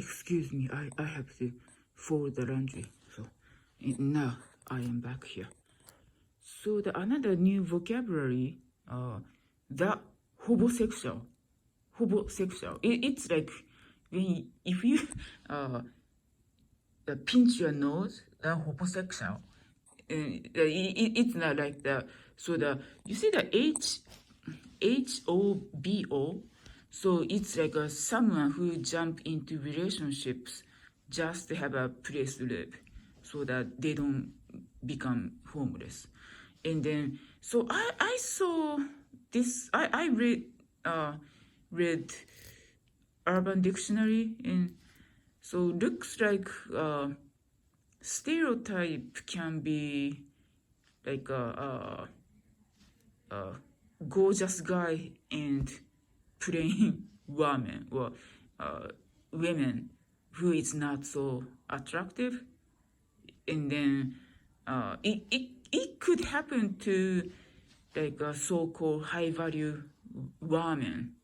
excuse me, I have to fold the laundry. So now I am back here. So the another new vocabulary, the homosexual. It's like if you pinch your nose, homosexual. It's not like the you see the HOBO. So it's like someone who jump into relationships just to have a place to live, so that they don't become homeless. And then so I saw this. I read Urban Dictionary, and so looks like stereotype can be like a gorgeous guy and plain woman, or women who is not so attractive. And then it could happen to like a so-called high-value woman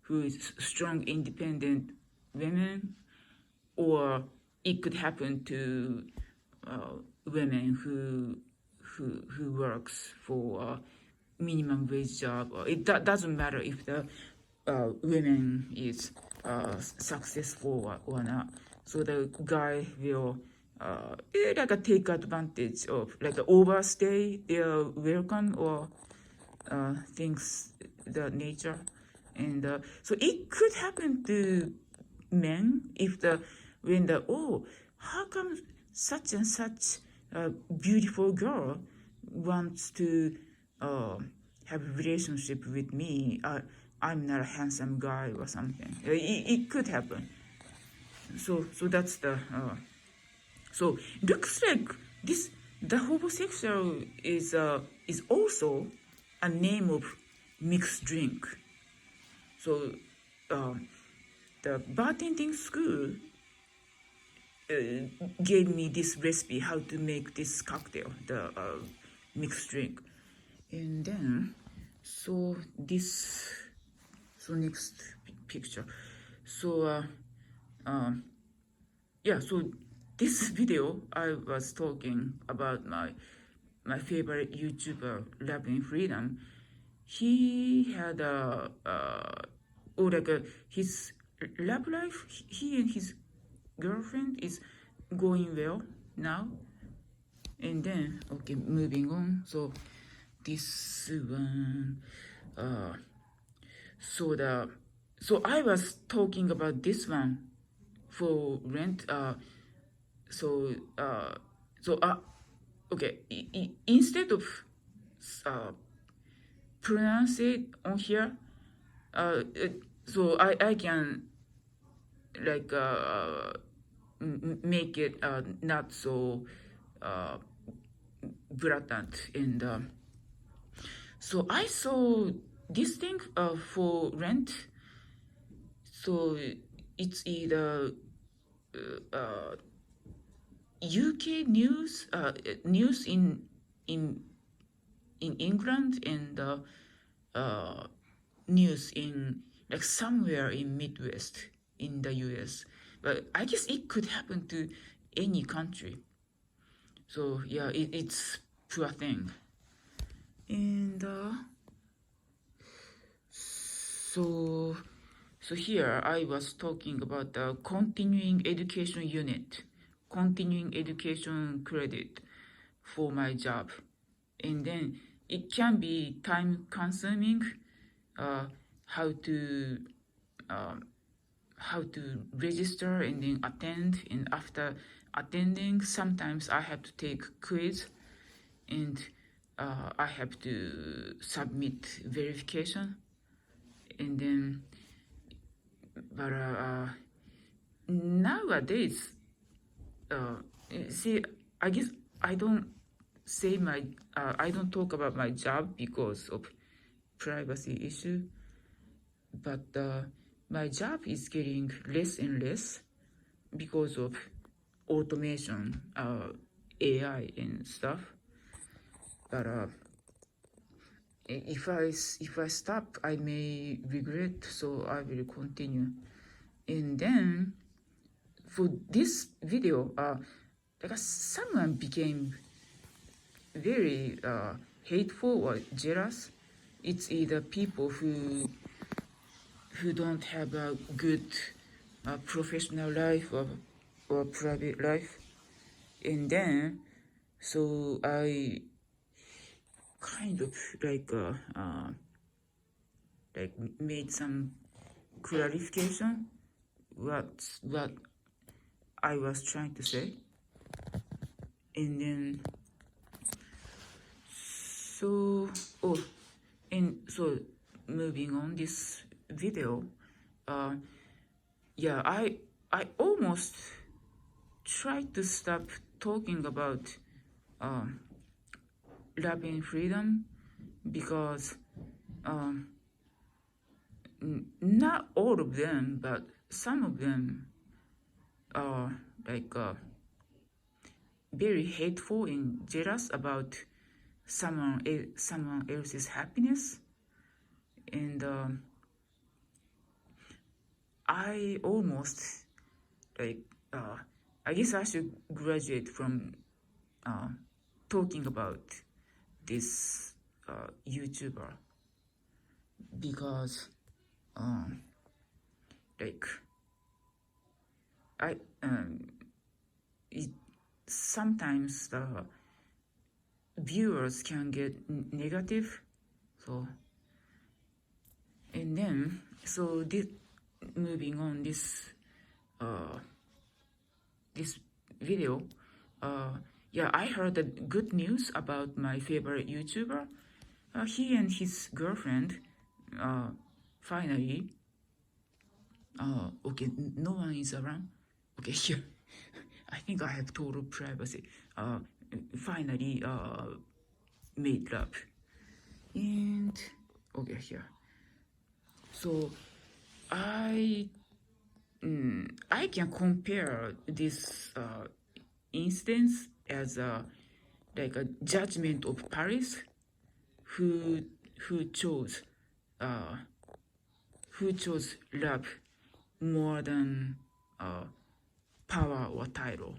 who is strong, independent women, or it could happen to women who works for a minimum wage job. It doesn't matter if the women is successful or not. So the guy will like take advantage of, like overstay their welcome or things that nature. And so it could happen to men if how come such and such a beautiful girl wants to have a relationship with me? I'm not a handsome guy or something. It could happen. So that's the so looks like this. The homosexual is also a name of mixed drink. So the bartending school gave me this recipe how to make this cocktail, the mixed drink. And then so next picture. So so this video I was talking about my favorite YouTuber, Minimalist Freedom. He had his love life. He and his girlfriend is going well now. And then moving on. So this one, so I was talking about this one for rent. Instead of pronounce it on here, so I can like make it not so blatant. And so I saw this thing for rent. So it's either UK news, news in England, and news in like somewhere in Midwest in the US. But I guess it could happen to any country. So yeah, it's poor thing. And so here I was talking about the continuing education unit, continuing education credit for my job. And then it can be time consuming, how to register and then attend. And after attending, sometimes I have to take quiz, and I have to submit verification. And then but nowadays, see, I guess I don't talk about my job because of privacy issue, but my job is getting less and less because of automation, AI and stuff. But if I stop, I may regret, so I will continue. And then for this video, someone became very hateful or jealous. It's either people who don't have a good professional life or private life, and then so I kind of like made some clarification what I was trying to say, and then so moving on this video, I almost tried to stop talking about love and freedom because not all of them, but some of them are very hateful and jealous about someone else's happiness, and I almost I guess I should graduate from talking about this YouTuber because sometimes the viewers can get negative, and then moving on this video, I heard the good news about my favorite YouTuber. He and his girlfriend finally okay, no one is around. Okay, here I think I have total privacy. Finally made love, and okay, here. So I can compare this instance as a judgment of Paris, who chose love more than power or title.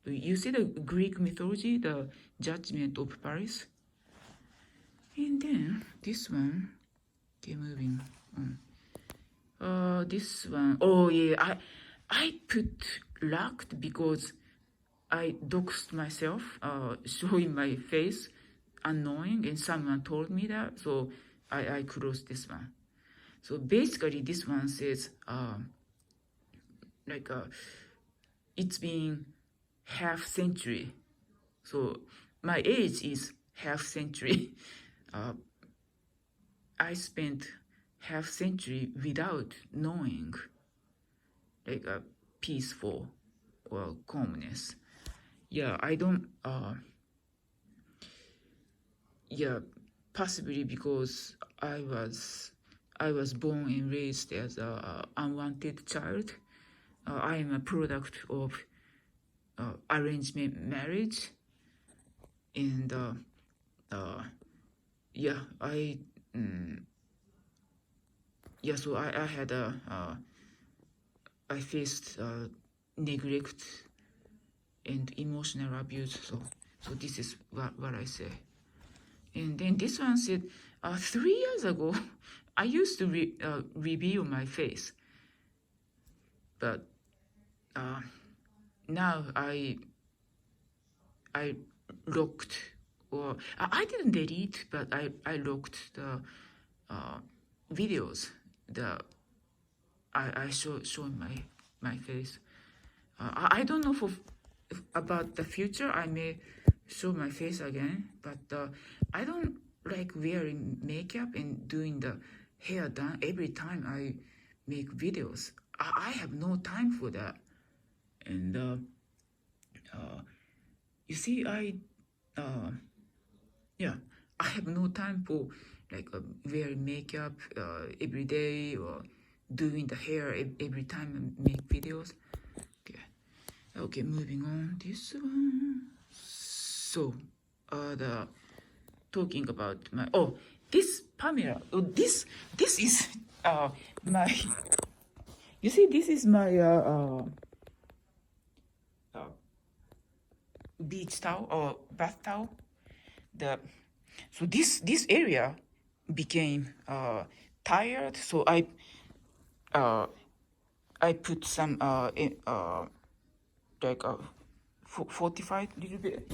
You see the Greek mythology, the judgment of Paris, and then this one. Okay, moving on. This one, I put locked because I doxed myself, showing my face, annoying, and someone told me that, so I closed this one. So basically, this one says it's been half century. So my age is half century. I spent half century without knowing a peaceful or calmness. I don't possibly because I was born and raised as a unwanted child. I am a product of arranged marriage, and so I had I faced neglect and emotional abuse. So this is what I say. And then this one said, 3 years ago, I used to reveal my face, but now I locked, or I didn't delete, but I locked the videos that I showing my face. I don't know about the future. I may show my face again, but I don't like wearing makeup and doing the hair done every time I make videos. I have no time for that, and you see, I have no time for wearing makeup every day or doing the hair every time I make videos. Okay, moving on. This one. So, talking about my this Pamela. This is my. You see, this is my beach towel or bath towel. So this area became tired. So I put some like fortified a little bit.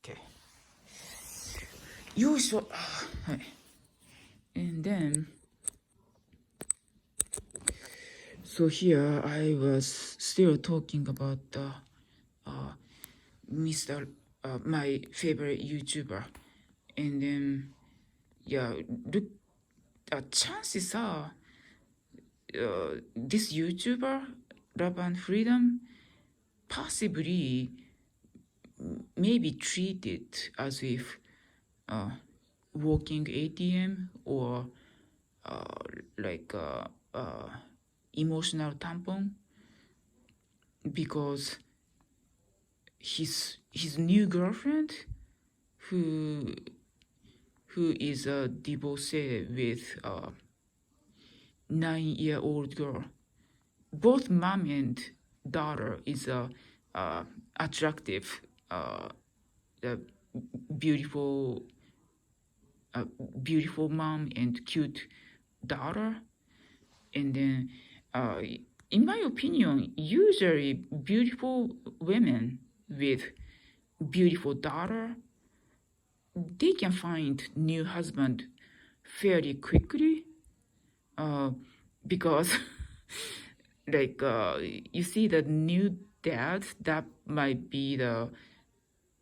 Okay. よいしょ。はい。And then, so here I was still talking about Mr. My favorite YouTuber. And then, yeah, look, chances are this YouTuber, Love and Freedom, possibly maybe treated as if working ATM or like emotional tampon, because his new girlfriend who is a divorcee with a 9-year-old girl. Both mom and daughter is a attractive, beautiful mom and cute daughter. And then, in my opinion, usually beautiful women with beautiful daughter, they can find new husband fairly quickly, because like you see the new dad, that might be the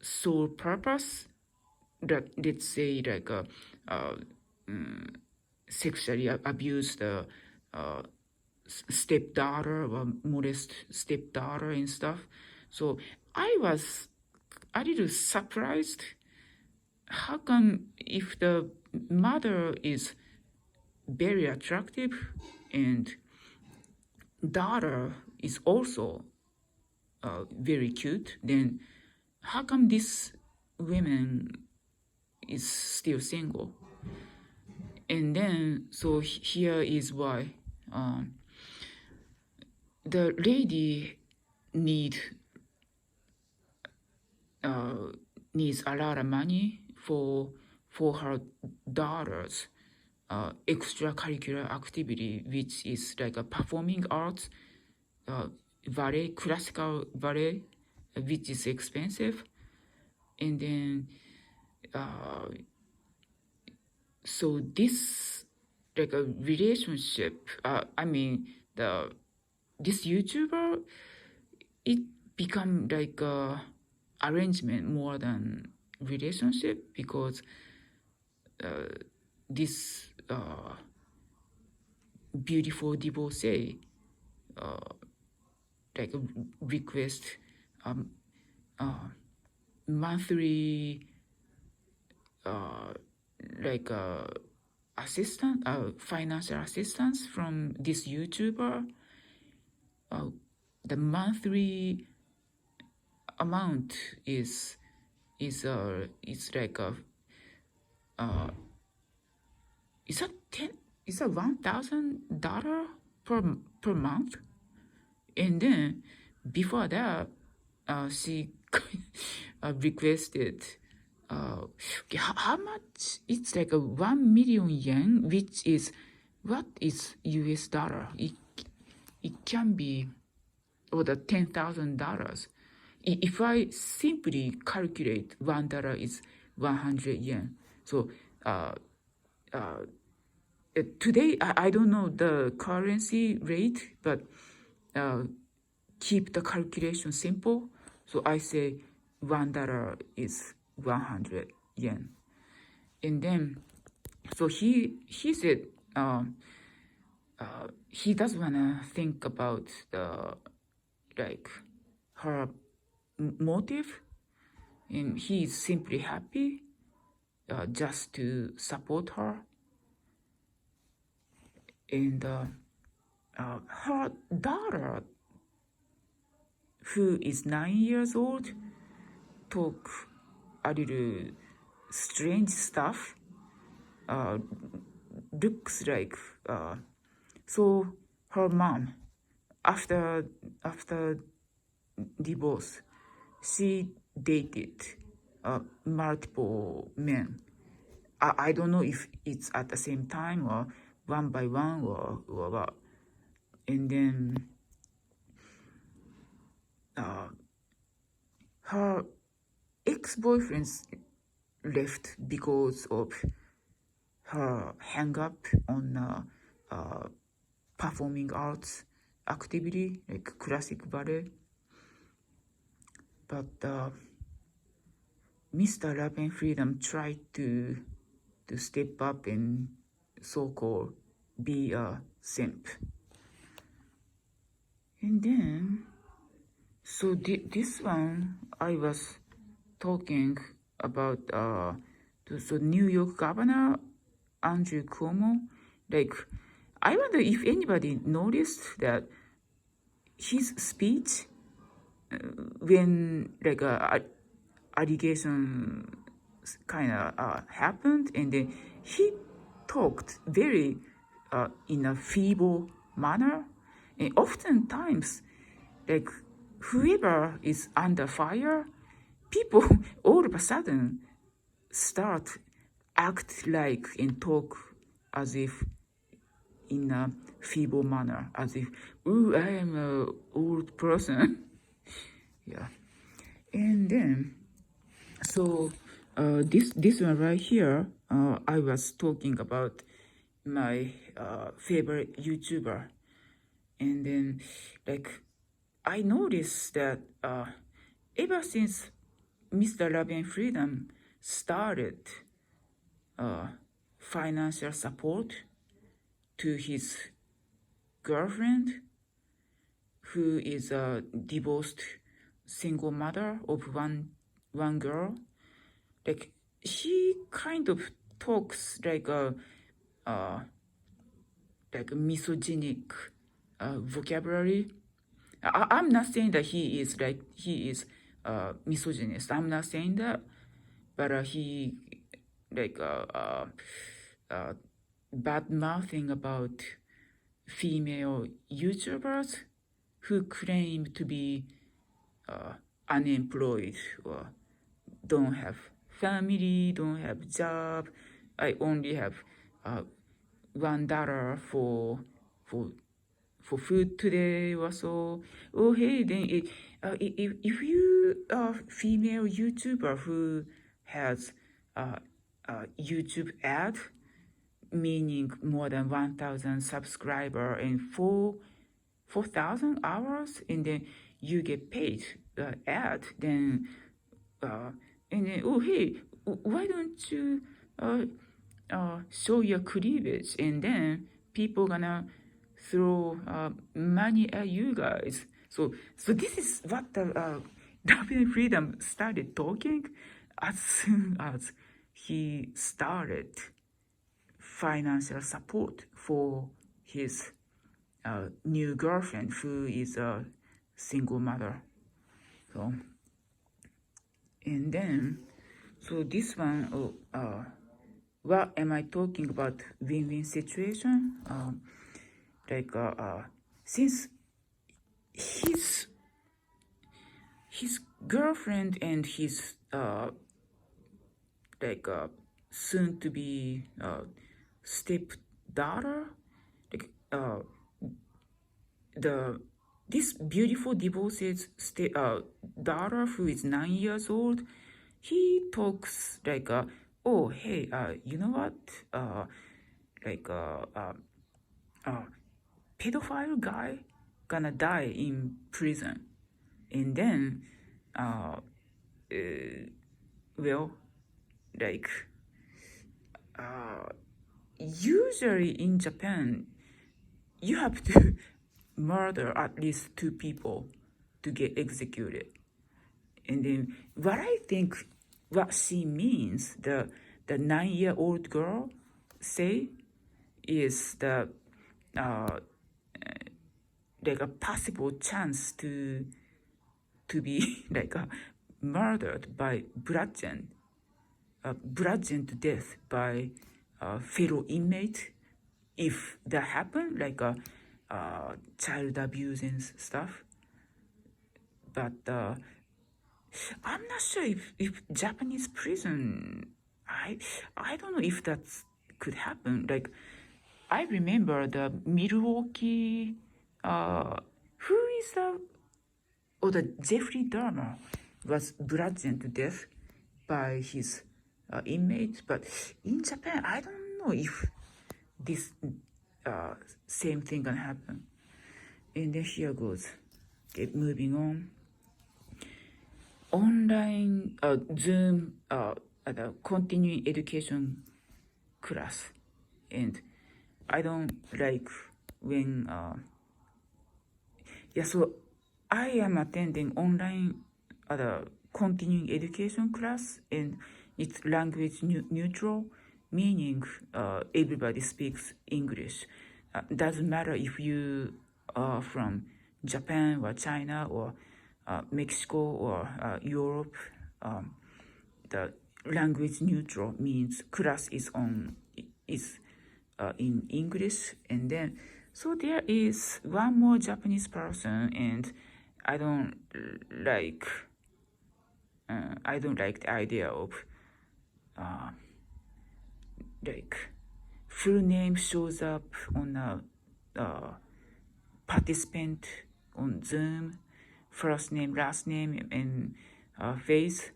sole purpose. That, let's say, like sexually abused stepdaughter or molest stepdaughter and stuff. So I was a little surprised. How come if the mother is very attractive and daughter is also very cute, then how come this woman is still single? And then, so here is why. The lady needs a lot of money for her daughter's extracurricular activity, which is like a performing arts, ballet, classical ballet, which is expensive. And then so this, like a relationship, this YouTuber, it become like a arrangement more than relationship, because this beautiful divorcee like request monthly like financial assistance from this YouTuber. The monthly amount is like a is that $1,000 per month. And then before that she requested how much? It's like a 1 million yen, which is, what is US dollar? It can be over $10,000. If I simply calculate $1 is 100 yen. So today I don't know the currency rate, but keep the calculation simple. So I say $1 is 100 yen. And then, so he said he doesn't want to think about the like her motive, and he is simply happy just to support her. And her daughter, who is 9 years old, talk a little strange stuff. Looks like so her mom, after divorce, she dated multiple men. I don't know if it's at the same time or one by one or what. And then her ex-boyfriends left because of her hang up on performing arts activity like classic ballet. But Mr. Love and Freedom tried to step up and so-called be a simp. And then, so this one I was talking about so New York Governor Andrew Cuomo. Like, I wonder if anybody noticed that his speech when like allegation kind of happened, and then he talked very in a feeble manner, and oftentimes like whoever is under fire, people all of a sudden start act like and talk as if in a feeble manner, as if, oh, I am an old person. Yeah. And then, so this one right here, I was talking about my favorite YouTuber. And then, like, I noticed that ever since Mr. Love and Freedom started financial support to his girlfriend, who is a divorced single mother of one girl, like he kind of talks like a misogynic vocabulary. I'm not saying that he is misogynist. I'm not saying that, but he like bad mouthing about female YouTubers who claim to be unemployed or don't have family, don't have job. I only have $1 for food today or so. Oh hey, then if you are female YouTuber who has YouTube ad, meaning more than 1,000 subscriber and 4,000 hours, and then you get paid ad, then and then, oh hey, why don't you show your cleavage, and then people gonna throw money at you guys. So this is what the Love and Freedom started talking as soon as he started financial support for his new girlfriend, who is a single mother. So, and then, so this one, what am I talking about? Win-win situation. Since his girlfriend and his soon to be stepdaughter, this beautiful divorced daughter who is 9 years old, he talks like oh hey, you know what, pedophile guy gonna die in prison, and then usually in Japan you have to murder at least 2 people to get executed. And then what I think what she means, the 9-year-old girl say, is the like a possible chance to be like murdered by bludgeoned to death by a fellow inmate, if that happened, like child abuse and stuff. But I'm not sure if Japanese prison, I don't know if that could happen. Like, I remember the Milwaukee, who is the Jeffrey Dahmer was bludgeoned to death by his inmates. But in Japan, I don't know if this same thing can happen. And then here goes. Okay, moving on. Online Zoom the continuing education class, and I don't like when so I am attending online the continuing education class, and it's language neutral, meaning everybody speaks English. Doesn't matter if you are from Japan or China or Mexico or Europe. The language neutral means class is in English, and then so there is one more Japanese person, and I don't like the idea of like full name shows up on a participant on Zoom, first name, last name, and face,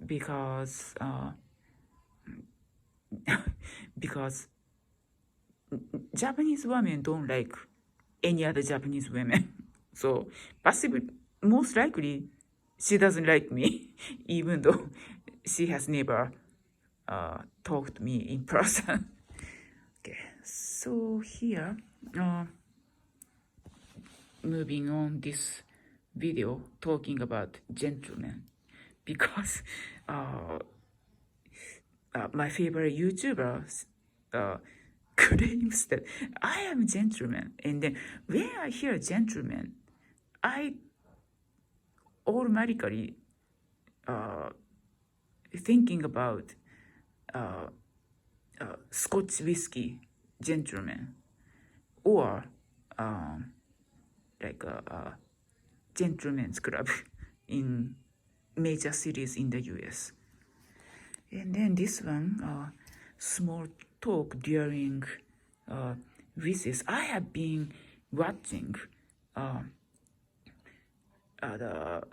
because because Japanese women don't like any other Japanese women. So possibly, most likely, she doesn't like me, even though she has never talked to me in person. Okay, so here, moving on this video talking about gentlemen, because my favorite YouTuber claims that I am a gentleman, and then when I hear gentleman, I automatically thinking about Scotch whiskey gentleman, or like a gentleman's club in major cities in the US. And then this one, small talk during recess. I have been watching the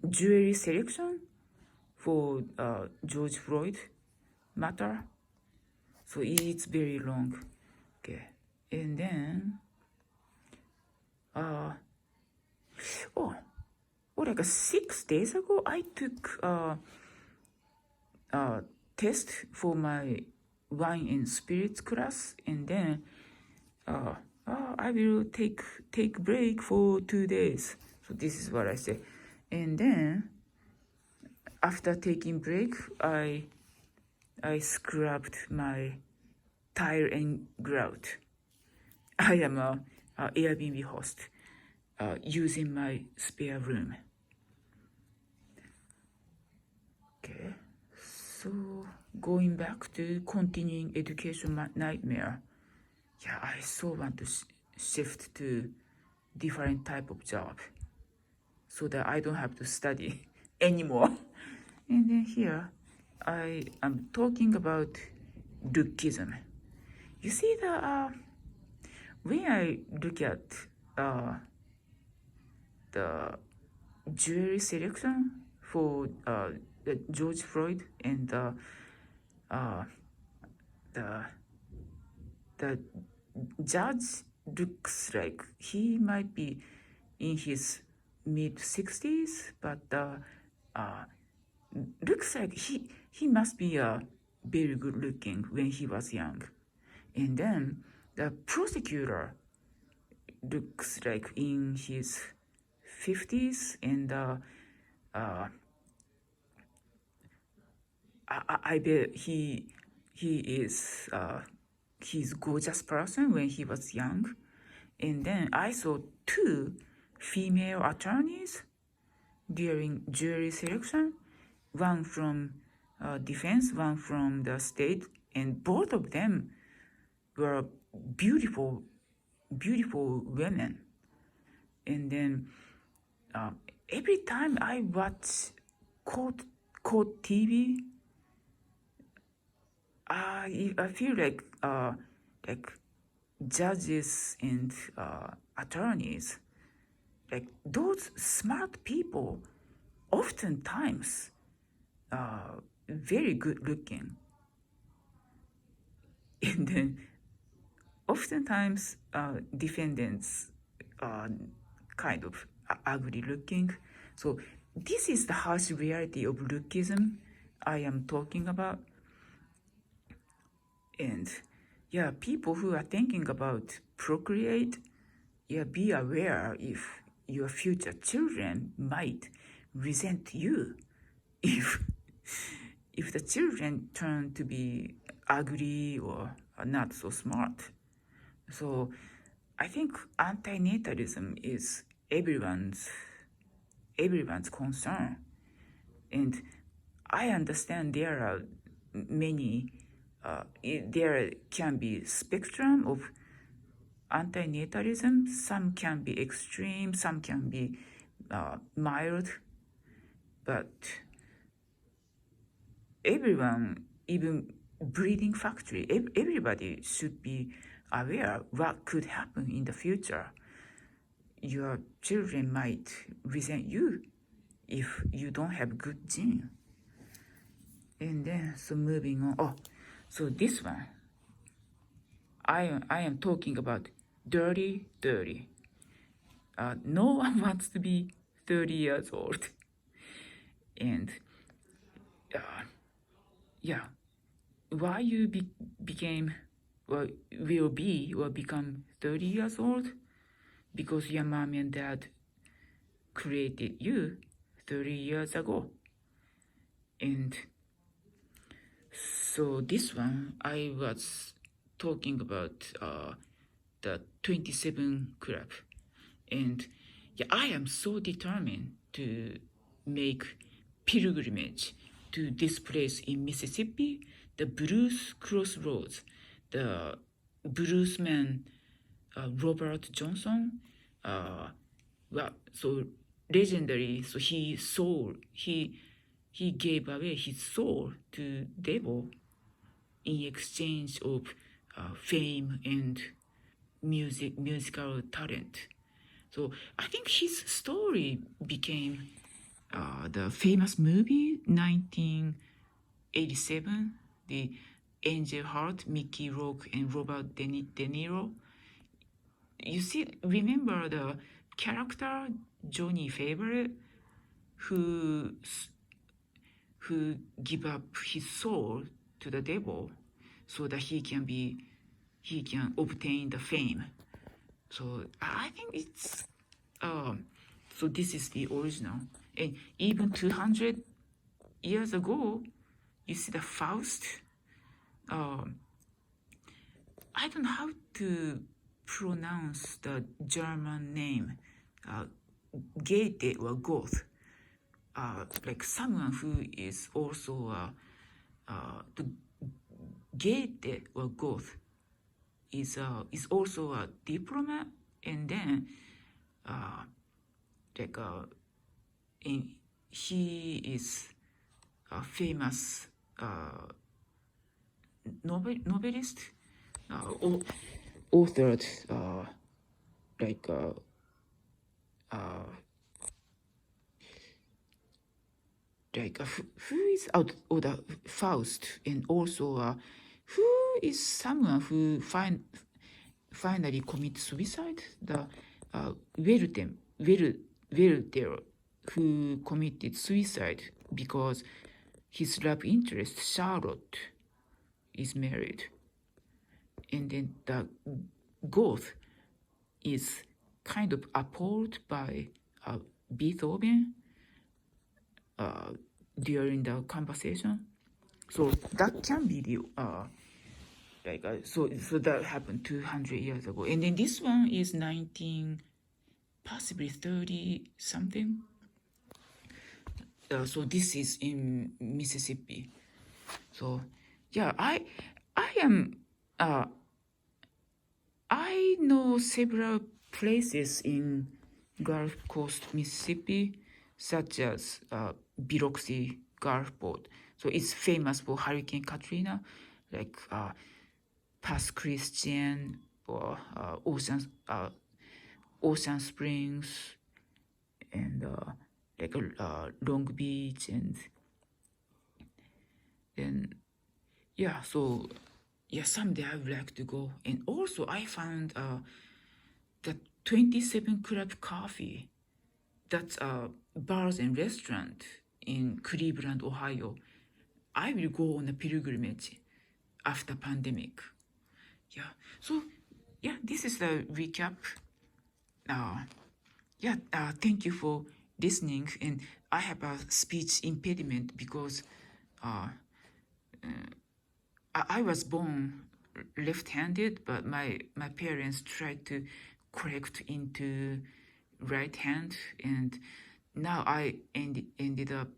jewelry selection for George Floyd matter. So it's very long. Okay, and then like 6 days ago, I took a test for my wine and spirits class, and then I will take break for 2 days. So this is what I say. And then after taking break, I scrubbed my tile and grout. I am a Airbnb host using my spare room. Okay, so going back to continuing education nightmare. Yeah, I so want to shift to different type of job so that I don't have to study anymore. And then here, I am talking about lookism. You see when I look at the jewelry selection for the George Floyd, and the judge looks like he might be in his mid-60s, but looks like he must be very good looking when he was young. And then the prosecutor looks like in his 50s, and I bet he is he's gorgeous person when he was young. And then I saw 2 female attorneys during jury selection, one from defense, one from the state, and both of them were beautiful women. And then every time I watch court TV, I feel like judges and attorneys, like those smart people, oftentimes very good looking, and then oftentimes defendants kind of ugly looking. So this is the harsh reality of lookism I am talking about. And yeah, people who are thinking about procreate, yeah, be aware if your future children might resent you if the children turn to be ugly or not so smart. So I think antinatalism is everyone's concern. And I understand there are many, there can be spectrum of antinatalism. Some can be extreme, some can be mild, but everyone, even breeding factory, everybody should be aware what could happen in the future. Your children might resent you if you don't have good gene. And then, so moving on. Oh, so this one, I am talking about dirty. No one wants to be 30 years old. And yeah, why you became, well, will be or become 30 years old? Because your mom and dad created you 30 years ago. And so this one, I was talking about the 27 Club. And yeah, I am so determined to make pilgrimage to this place in Mississippi, the Blues Crossroads. The bluesman Robert Johnson, well, so legendary. So he gave away his soul to devil in exchange of fame and musical talent. So I think his story became the famous movie 1987, the Angel Heart, Mickey Rourke and Robert De Niro. You see, remember the character Johnny Favorite who give up his soul to the devil so that he can obtain the fame. So I think it's so this is the original. And even 200 years ago, you see the Faust. I don't know how to pronounce the German name, Goethe or Goth. Like someone who is also the Goethe or Goth is also a diplomat, and then he is a famous novelist, authored who is out of the Faust, and also who is someone who finally commits suicide, the Werther, who committed suicide because his love interest Charlotte is married, and then the Goth is kind of appalled by Beethoven during the conversation. So that can be the so that happened 200 years ago. And then this one is possibly 30 something. So this is in Mississippi. So yeah, I am I know several places in Gulf Coast, Mississippi, such as Biloxi Gulf Port. So it's famous for Hurricane Katrina, like Pass Christian or Ocean Springs, and like Long Beach, and then yeah. So yeah, someday I would like to go. And also I found the 27 Club Coffee. That's bars and restaurant in Cleveland, Ohio. I will go on a pilgrimage after pandemic. Yeah. So yeah, this is the recap. Thank you for listening. And I have a speech impediment because I was born left-handed, but my parents tried to correct into right hand, and now I ended up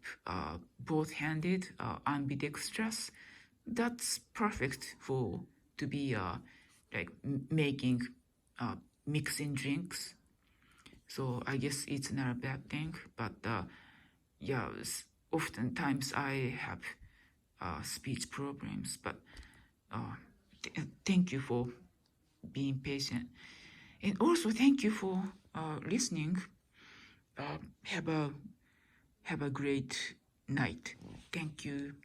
both-handed, ambidextrous. That's perfect for to be like making mixing drinks. So I guess it's not a bad thing, but yeah, oftentimes I have speech problems. But thank you for being patient, and also thank you for listening. Have a great night. Thank you.